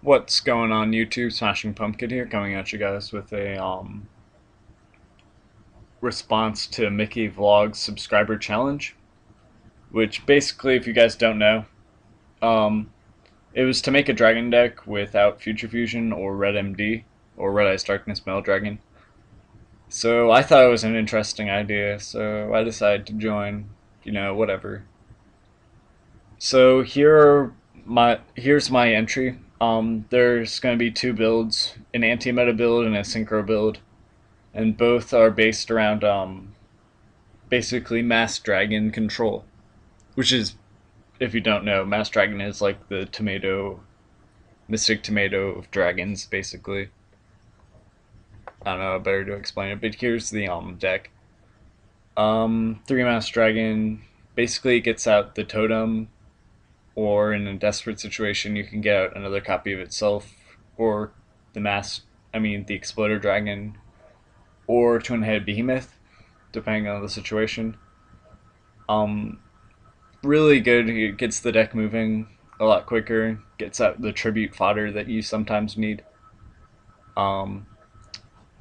What's going on YouTube? Smashing Pumpkin here, coming at you guys with a response to Mikkivlogz subscriber challenge, which basically, if you guys don't know, um, it was to make a dragon deck without Future Fusion or Red MD or Red Ice Darkness Metal Dragon. So I thought it was an interesting idea, so I decided to join. Whatever. So here's my entry. There's going to be two builds, an anti-meta build and a synchro build, and both are based around basically Mass Dragon control, which is, if you don't know, Mass Dragon is like the Mystic Tomato of dragons, basically. I don't know, better to explain it, but here's the deck. Three Mass Dragon basically gets out the totem, or in a desperate situation, you can get out another copy of itself, or the Exploder Dragon, or Twin-Headed Behemoth, depending on the situation. Really good. It gets the deck moving a lot quicker. Gets out the tribute fodder that you sometimes need. Then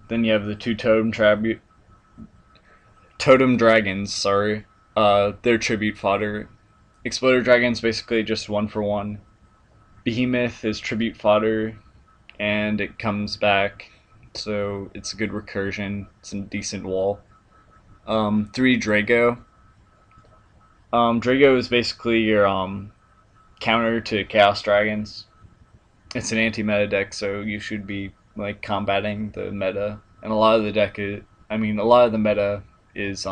you have the two totem dragons. Sorry, their tribute fodder. Exploder Dragon's basically just 1-for-1. Behemoth is tribute fodder, and it comes back, so it's a good recursion. It's a decent wall. Three Drago. Drago is basically your counter to Chaos Dragons. It's an anti-meta deck, so you should be like combating the meta. And a lot of the meta is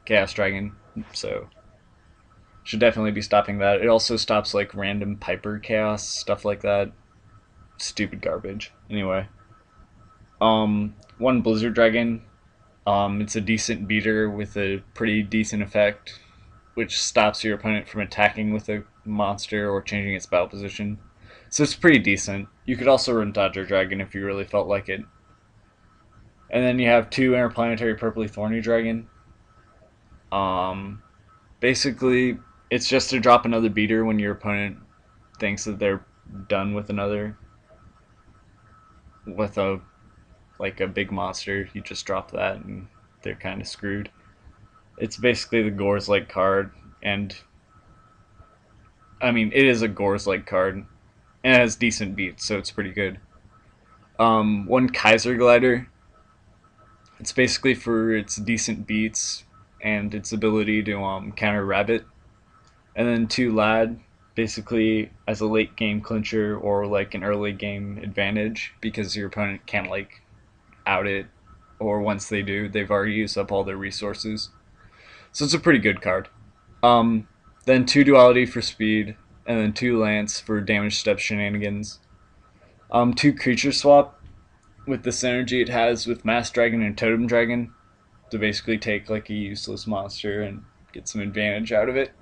Chaos Dragon, so should definitely be stopping that. It also stops like random Piper Chaos, stuff like that. Stupid garbage. Anyway, one Blizzard Dragon. It's a decent beater with a pretty decent effect, which stops your opponent from attacking with a monster or changing its battle position. So it's pretty decent. You could also run Dodger Dragon if you really felt like it. And then you have two Interplanetary Purpley Thorny Dragon. Basically, it's just to drop another beater when your opponent thinks that they're done with a big monster. You just drop that and they're kind of screwed. It's basically the Gores-like card, and it is a Gores-like card, and it has decent beats, so it's pretty good. One Kaiser Glider. It's basically for its decent beats and its ability to counter Rabbit. And then two Lad, basically as a late game clincher or like an early game advantage, because your opponent can't like out it, or once they do, they've already used up all their resources. So it's a pretty good card. Then two Duality for speed, and then two Lance for damage step shenanigans. Two Creature Swap with the synergy it has with Mass Dragon and Totem Dragon to basically take like a useless monster and get some advantage out of it.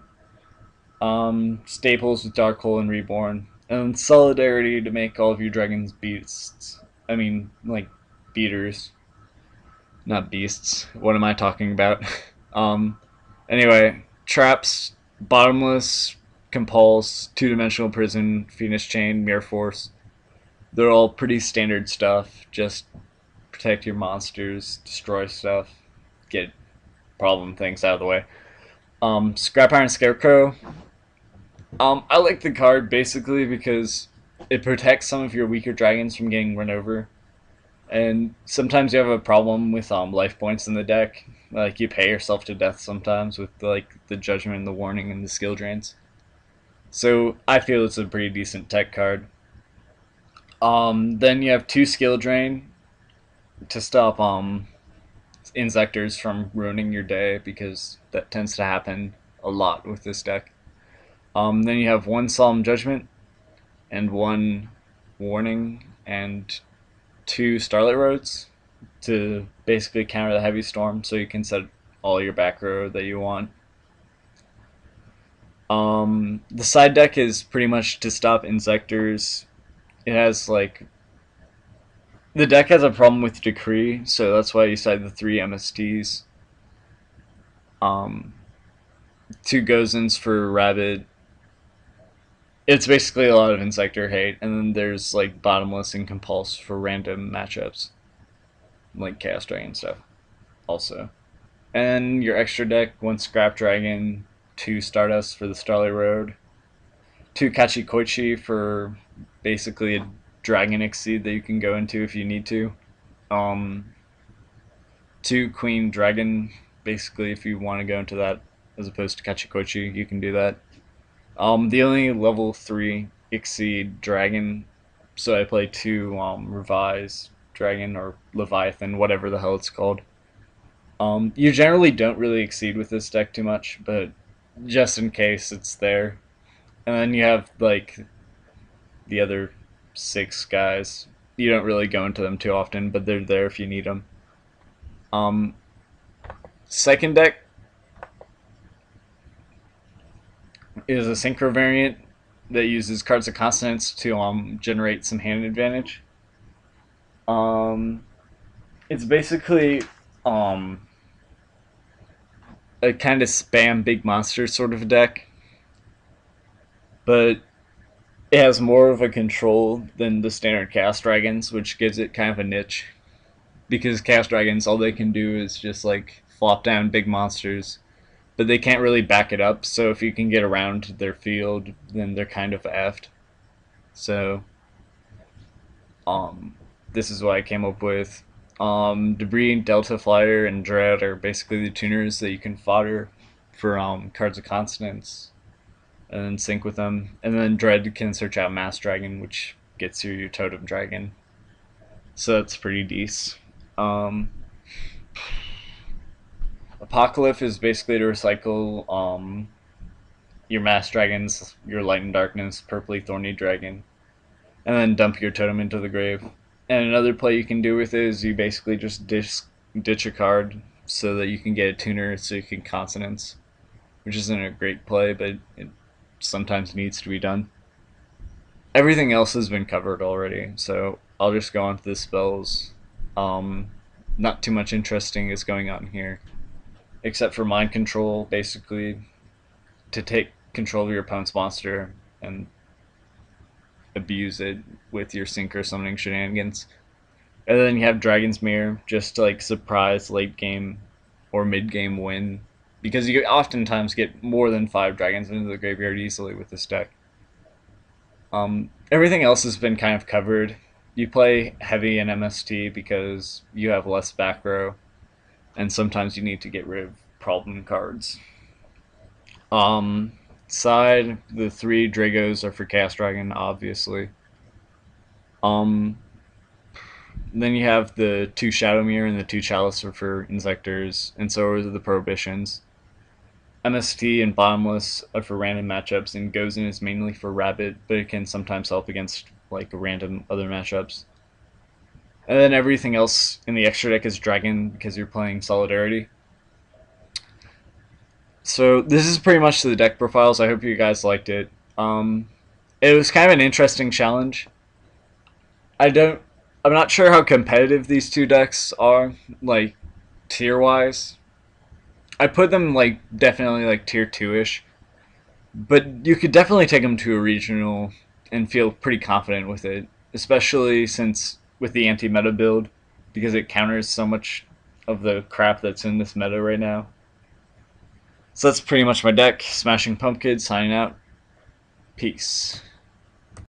Staples with Dark Hole and Reborn, and Solidarity to make all of your dragons beasts. Like beaters, not beasts. What am I talking about? Anyway, Traps, Bottomless, Compulse, Two-Dimensional Prison, Phoenix Chain, Mirror Force. They're all pretty standard stuff. Just protect your monsters, destroy stuff, get problem things out of the way. Scrap Iron Scarecrow. I like the card basically because it protects some of your weaker dragons from getting run over. And sometimes you have a problem with life points in the deck. Like you pay yourself to death sometimes with like the Judgment, the Warning, and the skill drains. So I feel it's a pretty decent tech card. Then you have two Skill Drain to stop Insectors from ruining your day, because that tends to happen a lot with this deck. Then you have one Solemn Judgment and one Warning and two Starlight Roads to basically counter the Heavy Storm, so you can set all your back row that you want. The side deck is pretty much to stop Insectors. It has like the deck has a problem with Decree, so that's why you side the three MSTs. Two Gozens for Rabbit, It's basically a lot of Insector hate, and then there's like Bottomless and Compulse for random matchups, like Chaos Dragon stuff also. And your extra deck, one Scrap Dragon, two Stardust for the Starlight Road, two Kachikochi for basically a Dragon Exceed that you can go into if you need to. Um, two Queen Dragon, basically if you want to go into that as opposed to Kachikochi, you can do that. The only level 3 Exceed Dragon, so I play two Revise Dragon or Leviathan, whatever the hell it's called. You generally don't really exceed with this deck too much, but just in case it's there. And then you have like the other 6 guys. You don't really go into them too often, but they're there if you need them. Um, Second deck is a Synchro variant that uses Cards of Consonance to generate some hand advantage. Um, it's basically um, a kind of spam big monster sort of deck, but it has more of a control than the standard Cast Dragons, which gives it kind of a niche. Because Cast Dragons, all they can do is just like flop down big monsters, but they can't really back it up. So if you can get around their field, then they're kind of effed. So, um, this is what I came up with. Debris, Delta Flyer, and Dread are basically the tuners that you can fodder for Cards of Consonance and then sync with them. And then Dread can search out Mass Dragon, which gets you your Totem Dragon. So that's pretty decent. Um, Apocalypse is basically to recycle your Mass Dragons, your Light and Darkness, Purpley Thorny Dragon, and then dump your totem into the grave. And another play you can do with it is you basically just ditch a card so that you can get a tuner so you can Consonance, which isn't a great play, but it sometimes needs to be done. Everything else has been covered already, so I'll just go on to the spells. Not too much interesting is going on here, except for Mind Control, basically to take control of your opponent's monster and abuse it with your synchro summoning shenanigans. And then you have Dragon's Mirror, just to like surprise late game or mid game win, because you oftentimes get more than 5 dragons into the graveyard easily with this deck. Everything else has been kind of covered. You play heavy in MST because you have less back row, and sometimes you need to get rid of problem cards. Side, the 3 Dragos are for Cast Dragon, obviously. Then you have the 2 Shadowmere and the 2 Chalice are for Insectors, and so are the Prohibitions. MST and Bottomless are for random matchups, and Gozen is mainly for Rabbit, but it can sometimes help against like random other matchups. And then everything else in the extra deck is Dragon because you're playing Solidarity. So this is pretty much the deck profiles. I hope you guys liked it. It was kind of an interesting challenge. I'm not sure how competitive these 2 decks are, like tier wise. I put them like definitely like tier 2-ish, but you could definitely take them to a regional and feel pretty confident with it, especially since with the anti-meta build, because it counters so much of the crap that's in this meta right now. So that's pretty much my deck. Smashing Pumpkin signing out. Peace.